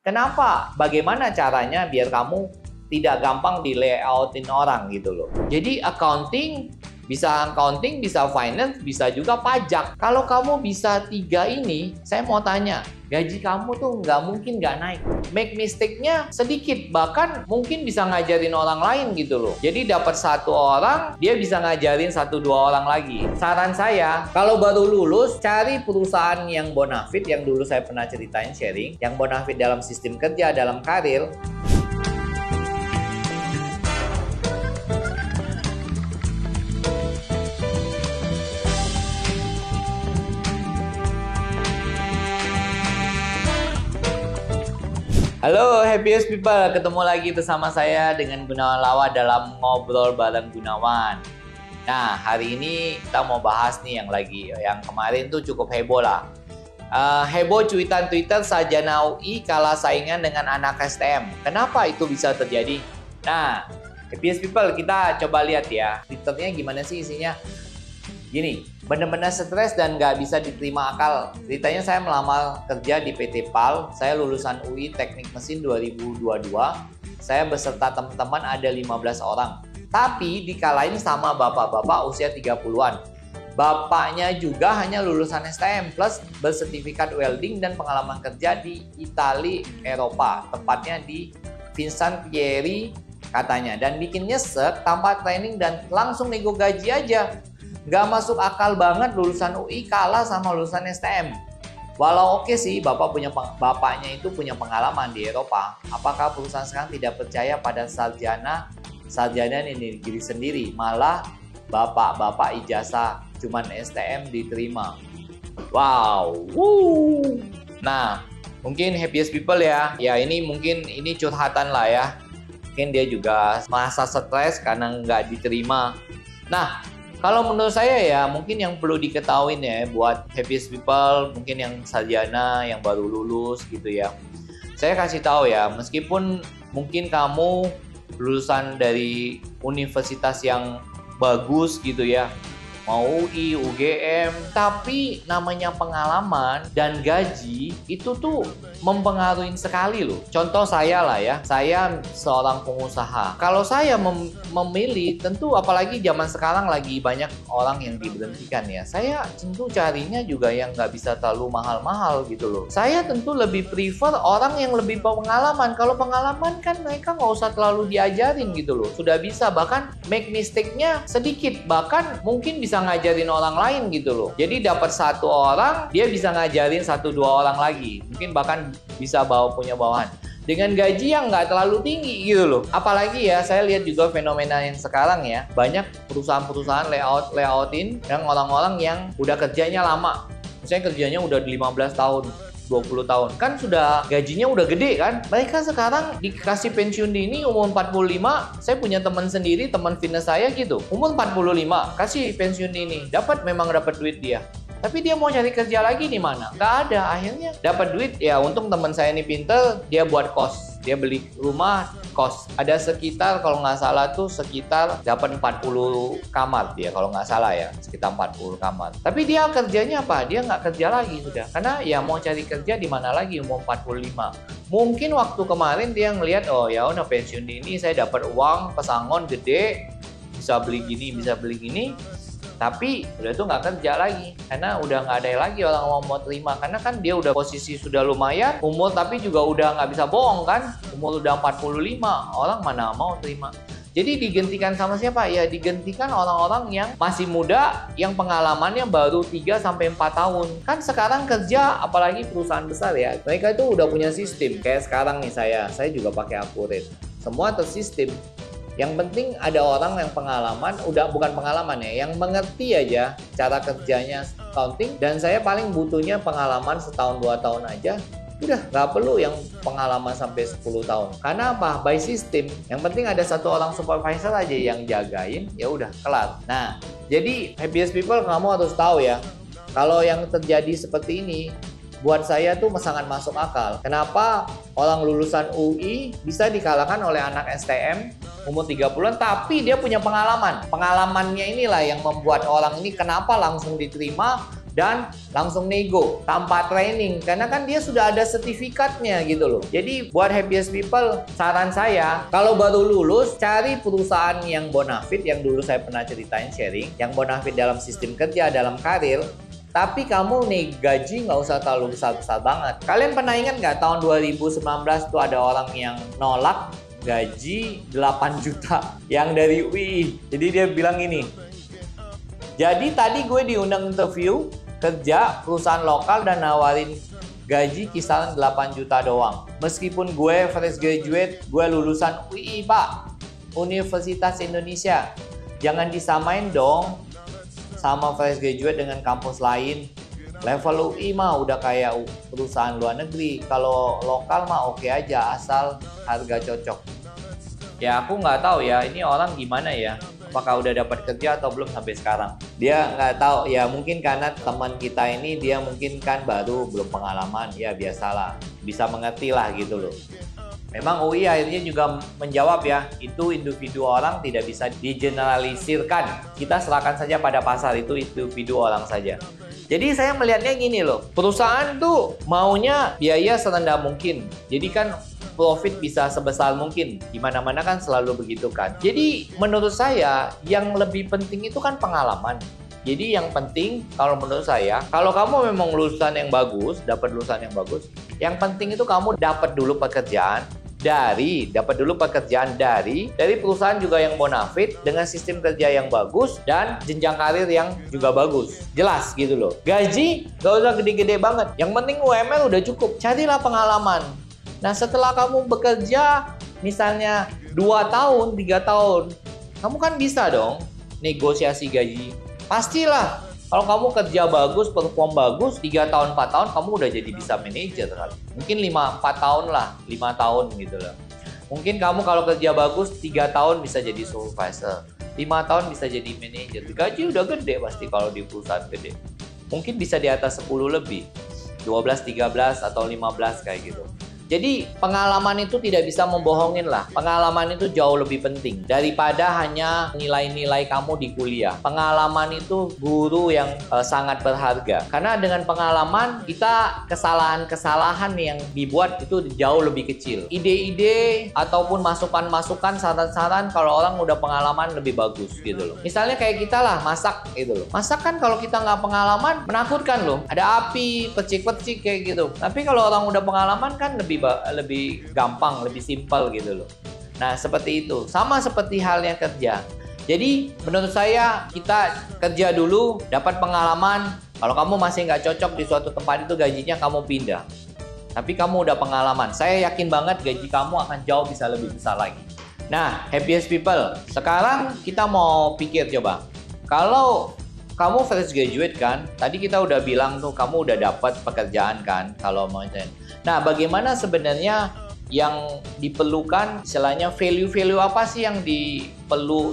Kenapa? Bagaimana caranya biar kamu tidak gampang di layoutin orang gitu loh. Jadi accounting, bisa finance, bisa juga pajak. Kalau kamu bisa 3 ini, saya mau tanya, gaji kamu tuh nggak mungkin nggak naik. Make mistake-nya sedikit, bahkan mungkin bisa ngajarin orang lain gitu loh. Jadi dapat 1 orang, dia bisa ngajarin 1-2 orang lagi. Saran saya, kalau baru lulus, cari perusahaan yang bonafit, yang dulu saya pernah ceritain sharing, yang bonafit dalam sistem kerja, dalam karir. Halo Happiest People, ketemu lagi bersama saya dengan Gunawan Lawa dalam Ngobrol Bareng Gunawan. Nah, hari ini kita mau bahas nih yang kemarin tuh cukup heboh lah. Heboh cuitan Twitter sarjana UI kalah saingan dengan anak STM. Kenapa itu bisa terjadi? Nah, Happiest People, kita coba lihat ya, Twitternya gimana sih isinya. Gini, benar-benar stres dan nggak bisa diterima akal. Ceritanya saya melamar kerja di PT PAL, saya lulusan UI Teknik Mesin 2022. Saya beserta teman-teman ada 15 orang. Tapi dikalahin sama bapak-bapak usia 30-an. Bapaknya juga hanya lulusan STM plus bersertifikat welding dan pengalaman kerja di Italia, Eropa. Tepatnya di Fincantieri katanya. Dan bikin nyesek tanpa training dan langsung nego gaji aja. Nggak masuk akal banget lulusan UI kalah sama lulusan STM. Walau oke sih, bapaknya itu punya pengalaman di Eropa. Apakah perusahaan sekarang tidak percaya pada sarjana di negeri sendiri? Malah bapak-bapak ijazah cuman STM diterima. Wow. Woo. Nah, mungkin Happiest People ya. Ya ini mungkin ini curhatan lah ya. Mungkin dia juga merasa stres karena nggak diterima. Nah, kalau menurut saya ya, mungkin yang perlu diketahui ya buat Happiest People, mungkin yang sarjana, yang baru lulus gitu ya. Saya kasih tahu ya, meskipun mungkin kamu lulusan dari universitas yang bagus gitu ya, mau UI, UGM, tapi namanya pengalaman dan gaji itu tuh mempengaruhi sekali loh. Contoh saya lah ya, saya seorang pengusaha. Kalau saya memilih, tentu apalagi zaman sekarang lagi banyak orang yang diberhentikan ya. Saya tentu carinya juga yang nggak bisa terlalu mahal-mahal gitu loh. Saya tentu lebih prefer orang yang lebih pengalaman. Kalau pengalaman kan mereka nggak usah terlalu diajarin gitu loh. Sudah bisa, bahkan make mistake-nya sedikit. Bahkan mungkin bisa ngajarin orang lain gitu loh. Jadi dapat 1 orang, dia bisa ngajarin 1-2 orang lagi. Mungkin bahkan bisa punya bawahan dengan gaji yang nggak terlalu tinggi gitu loh. Apalagi ya, saya lihat juga fenomena yang sekarang ya, banyak perusahaan-perusahaan layoutin yang orang-orang yang udah kerjanya lama. Misalnya kerjanya udah 15 tahun, 20 tahun. Kan sudah gajinya udah gede kan. Mereka sekarang dikasih pensiun dini umur 45. Saya punya teman sendiri, teman fitness saya gitu. Umur 45, kasih pensiun dini. Memang dapat duit dia. Tapi dia mau cari kerja lagi di mana? Nggak ada. Akhirnya dapat duit, ya untung teman saya ini pinter, dia buat kos. Dia beli rumah, kos. Ada sekitar, kalau nggak salah tuh sekitar dapat 40 kamar dia, kalau nggak salah ya. Sekitar 40 kamar. Tapi dia kerjanya apa? Dia nggak kerja lagi sudah. Karena ya mau cari kerja di mana lagi umur 45. Mungkin waktu kemarin dia ngelihat, oh ya udah pensiun dini, saya dapat uang, pesangon gede, bisa beli gini, bisa beli gini. Tapi udah tuh nggak kerja lagi karena udah nggak ada lagi orang mau terima, karena kan dia udah posisi sudah lumayan umur, tapi juga udah nggak bisa bohong kan, umur udah 45, orang mana mau terima. Jadi digantikan sama siapa? Ya digantikan orang-orang yang masih muda, yang pengalamannya baru 3-4 tahun. Kan sekarang kerja, apalagi perusahaan besar ya, mereka itu udah punya sistem. Kayak sekarang nih saya juga pakai Accurate. Semua tersistem. Yang penting ada orang yang pengalaman, bukan pengalaman ya, yang mengerti aja cara kerjanya accounting. Dan saya paling butuhnya pengalaman setahun 2 tahun aja. Udah, nggak perlu yang pengalaman sampai 10 tahun. Karena apa? By system. Yang penting ada 1 orang supervisor aja yang jagain, ya udah kelar. Nah, jadi Happiest People, kamu harus tahu ya, kalau yang terjadi seperti ini, buat saya tuh sangat masuk akal. Kenapa orang lulusan UI bisa dikalahkan oleh anak STM umur 30-an, tapi dia punya pengalaman. Pengalamannya inilah yang membuat orang ini kenapa langsung diterima, dan langsung nego tanpa training, karena kan dia sudah ada sertifikatnya gitu loh. Jadi buat happiest people, saran saya kalau baru lulus cari perusahaan yang bonafit, yang dulu saya pernah ceritain sharing, yang bonafit dalam sistem kerja, dalam karir. Tapi kamu nih gaji nggak usah terlalu besar-besar banget. Kalian pernah ingat nggak tahun 2019 tuh ada orang yang nolak gaji 8 juta yang dari UI. Jadi dia bilang ini, jadi tadi gue diundang interview kerja perusahaan lokal dan nawarin gaji kisaran 8 juta doang. Meskipun gue fresh graduate, gue lulusan UI Pak, Universitas Indonesia. Jangan disamain dong sama fresh graduate dengan kampus lain. Level UI mah udah kayak perusahaan luar negeri. Kalau lokal mah oke aja, asal harga cocok. Ya aku nggak tahu ya, ini orang gimana ya. Apakah udah dapat kerja atau belum sampai sekarang? Dia nggak tahu ya, mungkin karena teman kita ini dia mungkin kan baru, belum pengalaman. Ya biasalah, bisa mengerti lah gitu loh. Memang UI akhirnya juga menjawab ya, itu individu orang tidak bisa digeneralisirkan. Kita serahkan saja pada pasar, itu individu orang saja. Jadi saya melihatnya gini loh, perusahaan tuh maunya biaya serendah mungkin. Jadi kan profit bisa sebesar mungkin. Di mana-mana kan selalu begitu kan. Jadi menurut saya yang lebih penting itu kan pengalaman. Jadi yang penting kalau menurut saya, kalau kamu memang lulusan yang bagus, dapat lulusan yang bagus, yang penting itu kamu dapat dulu pekerjaan dari perusahaan juga yang bonafit dengan sistem kerja yang bagus dan jenjang karir yang juga bagus. Jelas gitu loh. Gaji gak usah gede-gede banget. Yang penting UMR udah cukup. Carilah pengalaman. Nah, setelah kamu bekerja misalnya 2 tahun, 3 tahun, kamu kan bisa dong negosiasi gaji. Pastilah. Kalau kamu kerja bagus, perform bagus, 3 tahun, 4 tahun, kamu udah jadi bisa manajer kali. Mungkin 4 tahun lah, 5 tahun gitu lah. Mungkin kamu kalau kerja bagus, 3 tahun bisa jadi supervisor. 5 tahun bisa jadi manajer. Gaji udah gede pasti kalau di perusahaan gede. Mungkin bisa di atas 10 lebih. 12, 13, atau 15 kayak gitu. Jadi pengalaman itu tidak bisa membohongin lah. Pengalaman itu jauh lebih penting daripada hanya nilai-nilai kamu di kuliah. Pengalaman itu guru yang sangat berharga. Karena dengan pengalaman kita kesalahan-kesalahan yang dibuat itu jauh lebih kecil. Ide-ide ataupun masukan-masukan, saran-saran kalau orang udah pengalaman lebih bagus gitu loh. Misalnya kayak kita lah masak gitu loh. Masak kan kalau kita nggak pengalaman menakutkan loh. Ada api, percik-percik kayak gitu. Tapi kalau orang udah pengalaman kan lebih gampang, lebih simpel gitu loh. Nah, seperti itu. Sama seperti halnya kerja. Jadi, menurut saya kita kerja dulu, dapat pengalaman. Kalau kamu masih nggak cocok di suatu tempat itu, gajinya kamu pindah. Tapi kamu udah pengalaman. Saya yakin banget gaji kamu akan jauh bisa lebih besar lagi. Nah, happiest people. Sekarang kita mau pikir coba. Kalau kamu fresh graduate kan, tadi kita udah bilang tuh kamu udah dapat pekerjaan kan, kalau mau. Nah, bagaimana sebenarnya yang diperlukan, istilahnya value-value apa sih yang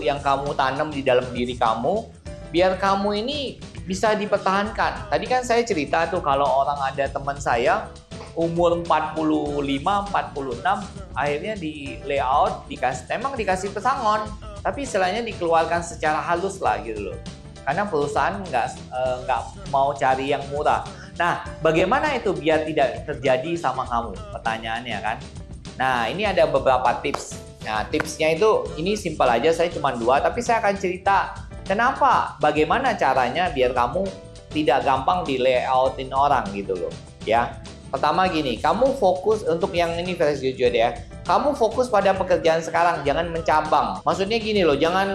yang kamu tanam di dalam diri kamu, biar kamu ini bisa dipertahankan. Tadi kan saya cerita tuh kalau orang ada teman saya, umur 45, 46, akhirnya di layout, memang dikasih pesangon, tapi istilahnya dikeluarkan secara halus lah gitu loh. Karena perusahaan nggak mau cari yang murah. Nah, bagaimana itu biar tidak terjadi sama kamu? Pertanyaannya kan. Nah, ini ada beberapa tips. Nah, tipsnya itu ini simpel aja, saya cuma 2, tapi saya akan cerita kenapa, bagaimana caranya biar kamu tidak gampang di layoutin orang gitu loh. Ya, pertama gini, kamu fokus untuk yang ini fresh graduate ya. Kamu fokus pada pekerjaan sekarang, jangan mencabang. Maksudnya gini loh, jangan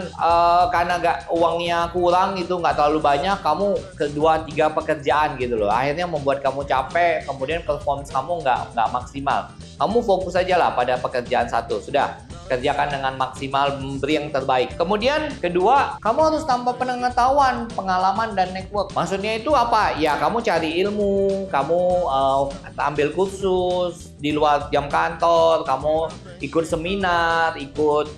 karena uangnya kurang gitu, nggak terlalu banyak, kamu kedua, 3 pekerjaan gitu loh. Akhirnya membuat kamu capek, kemudian performance kamu nggak maksimal. Kamu fokus aja lah pada pekerjaan satu, sudah. Kerjakan dengan maksimal, memberi yang terbaik. Kemudian kedua, kamu harus tambah pengetahuan, pengalaman, dan network. Maksudnya itu apa? Ya, kamu cari ilmu, kamu ambil kursus di luar jam kantor, kamu ikut seminar, ikut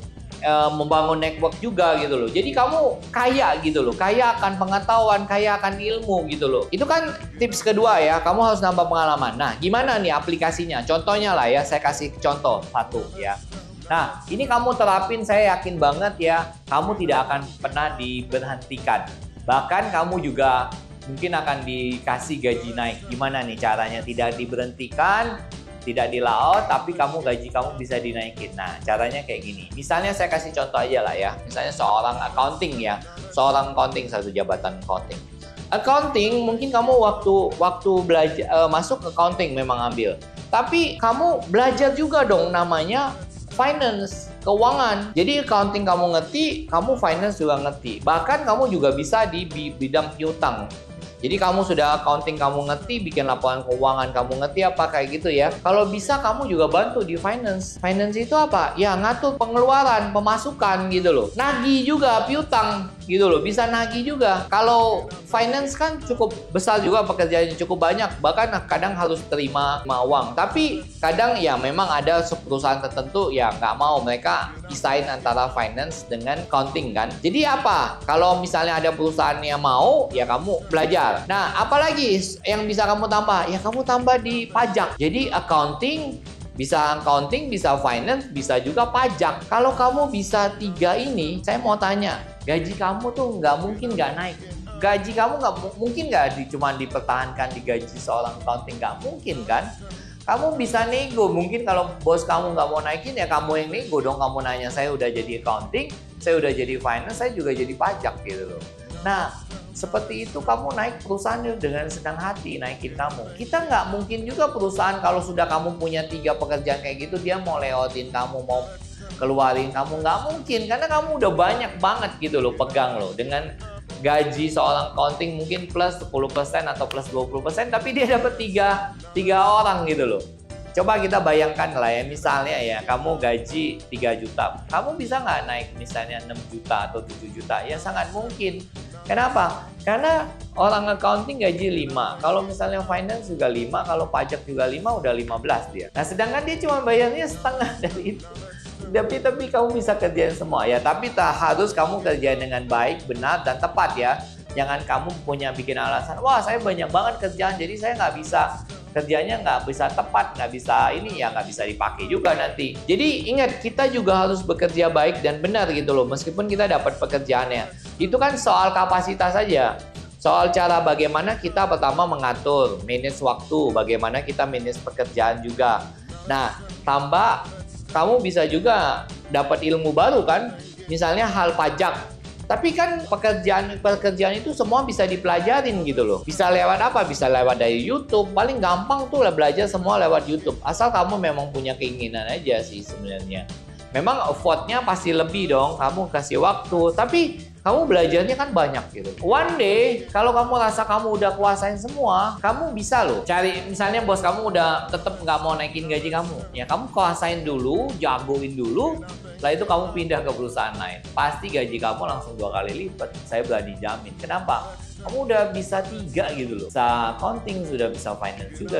membangun network juga gitu loh. Jadi kamu kaya gitu loh, kaya akan pengetahuan, kaya akan ilmu gitu loh. Itu kan tips kedua ya, kamu harus nambah pengalaman. Nah, gimana nih aplikasinya? Contohnya lah ya, saya kasih contoh satu ya. Nah, ini kamu terapin, saya yakin banget ya, kamu tidak akan pernah diberhentikan. Bahkan kamu juga mungkin akan dikasih gaji naik. Gimana nih caranya? Tidak diberhentikan, tidak di layout, tapi gaji kamu bisa dinaikin. Nah, caranya kayak gini. Misalnya saya kasih contoh aja lah ya. Misalnya seorang accounting ya, satu jabatan accounting. Accounting mungkin kamu waktu belajar masuk accounting memang ambil. Tapi kamu belajar juga dong namanya finance, keuangan. Jadi accounting kamu ngerti, kamu finance juga ngerti. Bahkan kamu juga bisa di bidang piutang. Jadi kamu sudah accounting kamu ngerti, bikin laporan keuangan kamu ngerti apa kayak gitu ya. Kalau bisa kamu juga bantu di finance. Finance itu apa? Ya ngatur pengeluaran, pemasukan gitu loh. Nagih juga piutang gitu loh, bisa nagih juga. Kalau finance kan cukup besar juga pekerjaannya, cukup banyak. Bahkan kadang harus terima uang. Tapi kadang ya memang ada perusahaan tertentu ya nggak mau, mereka pisahin antara finance dengan accounting kan. Jadi apa? Kalau misalnya ada perusahaan yang mau, ya kamu belajar. Nah, apalagi yang bisa kamu tambah? Ya kamu tambah di pajak. Jadi accounting, bisa finance, bisa juga pajak. Kalau kamu bisa 3 ini, saya mau tanya, gaji kamu tuh nggak mungkin nggak naik. Gaji kamu nggak mungkin cuma dipertahankan di gaji seorang accounting, nggak mungkin kan? Kamu bisa nego, mungkin kalau bos kamu nggak mau naikin ya kamu yang nego dong. Kamu nanya, saya udah jadi accounting, saya udah jadi finance, saya juga jadi pajak gitu loh. Nah, seperti itu kamu naik perusahaan dengan senang hati naikin kamu. Kita nggak mungkin juga perusahaan kalau sudah kamu punya 3 pekerjaan kayak gitu, dia mau lewatin kamu, mau keluarin kamu, nggak mungkin. Karena kamu udah banyak banget gitu loh pegang loh. Dengan gaji seorang accounting mungkin plus 10% atau plus 20%, tapi dia dapat tiga orang gitu loh. Coba kita bayangkan lah ya, misalnya ya kamu gaji 3 juta, kamu bisa nggak naik misalnya 6 juta atau 7 juta? Ya sangat mungkin. Kenapa? Karena orang accounting gaji 5, kalau misalnya finance juga 5, kalau pajak juga 5, udah 15 dia. Nah sedangkan dia cuma bayarnya setengah dari itu. Tapi kamu bisa kerjain semua ya, tapi harus kamu kerjain dengan baik, benar, dan tepat ya. Jangan kamu bikin alasan, wah saya banyak banget kerjaan, jadi saya nggak bisa, kerjanya nggak bisa tepat, nggak bisa ini ya, nggak bisa dipakai juga nanti. Jadi ingat, kita juga harus bekerja baik dan benar gitu loh, meskipun kita dapat pekerjaannya. Itu kan soal kapasitas saja. Soal cara bagaimana kita pertama mengatur, manage waktu, bagaimana kita manage pekerjaan juga. Nah, tambah kamu bisa juga dapat ilmu baru kan, misalnya hal pajak. Tapi kan pekerjaan itu semua bisa dipelajarin gitu loh. Bisa lewat apa? Bisa lewat dari YouTube. Paling gampang tuh lah belajar semua lewat YouTube. Asal kamu memang punya keinginan aja sih sebenarnya. Memang effortnya pasti lebih dong. Kamu kasih waktu. Tapi kamu belajarnya kan banyak gitu. One day, kalau kamu rasa kamu udah kuasain semua, kamu bisa loh cari, misalnya bos kamu udah tetap nggak mau naikin gaji kamu. Ya kamu kuasain dulu, jagoin dulu, setelah itu kamu pindah ke perusahaan lain. Pasti gaji kamu langsung 2 kali lipat. Saya berani jamin. Kenapa? Kamu udah bisa 3 gitu loh. Bisa accounting, sudah bisa finance juga.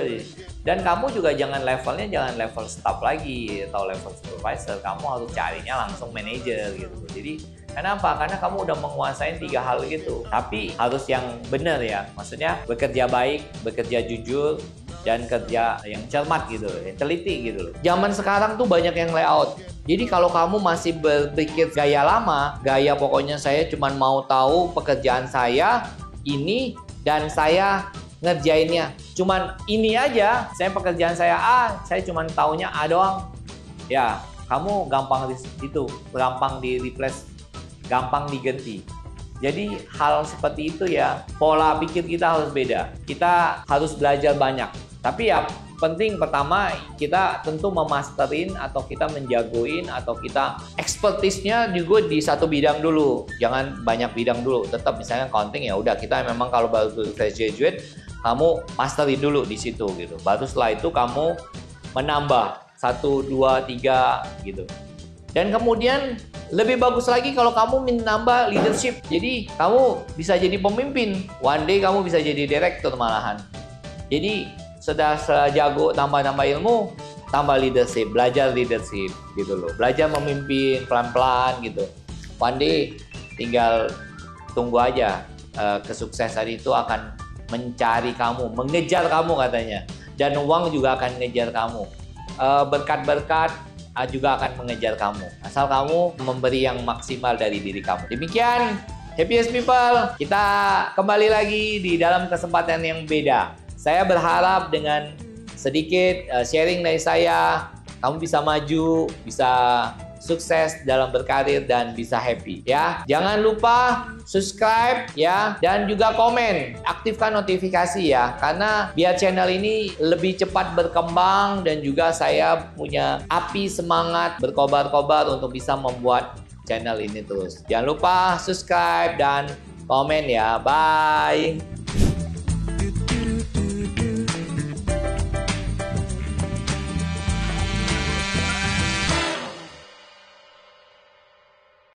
Dan kamu juga jangan level staff lagi atau level supervisor. Kamu harus carinya langsung manager gitu. Jadi kenapa? Karena kamu udah menguasai 3 hal gitu. Tapi harus yang benar ya. Maksudnya bekerja baik, bekerja jujur, dan kerja yang cermat gitu loh, yang teliti gitu loh. Zaman sekarang tuh banyak yang layout. Jadi kalau kamu masih berpikir gaya lama, gaya pokoknya saya cuma mau tahu pekerjaan saya ini dan saya ngerjainnya cuman ini aja, saya pekerjaan saya A, saya cuma taunya A doang. Ya, kamu gampang di replace, gampang diganti. Jadi hal seperti itu ya, pola pikir kita harus beda. Kita harus belajar banyak. Tapi ya penting pertama kita tentu memasterin atau kita menjagoin atau kita expertise-nya juga di satu bidang dulu. Jangan banyak bidang dulu. Tetap misalnya accounting ya udah, kita memang kalau baru fresh graduate kamu masterin dulu di situ gitu. Baru setelah itu kamu menambah 1, 2, 3 gitu. Dan kemudian lebih bagus lagi kalau kamu menambah leadership. Jadi kamu bisa jadi pemimpin. One day kamu bisa jadi direktur malahan. Jadi sudah jago, tambah-tambah ilmu, tambah leadership, belajar leadership gitu loh. Belajar memimpin pelan-pelan gitu. One day tinggal tunggu aja, kesuksesan itu akan mencari kamu, mengejar kamu katanya. Dan uang juga akan mengejar kamu. Berkat-berkat juga akan mengejar kamu. Asal kamu memberi yang maksimal dari diri kamu. Demikian Happiest people, kita kembali lagi di dalam kesempatan yang beda. Saya berharap dengan sedikit sharing dari saya, kamu bisa maju, bisa sukses dalam berkarir dan bisa happy ya. Jangan lupa subscribe ya, dan juga komen, aktifkan notifikasi ya, karena biar channel ini lebih cepat berkembang dan juga saya punya api semangat berkobar-kobar untuk bisa membuat channel ini terus. Jangan lupa subscribe dan komen ya. Bye.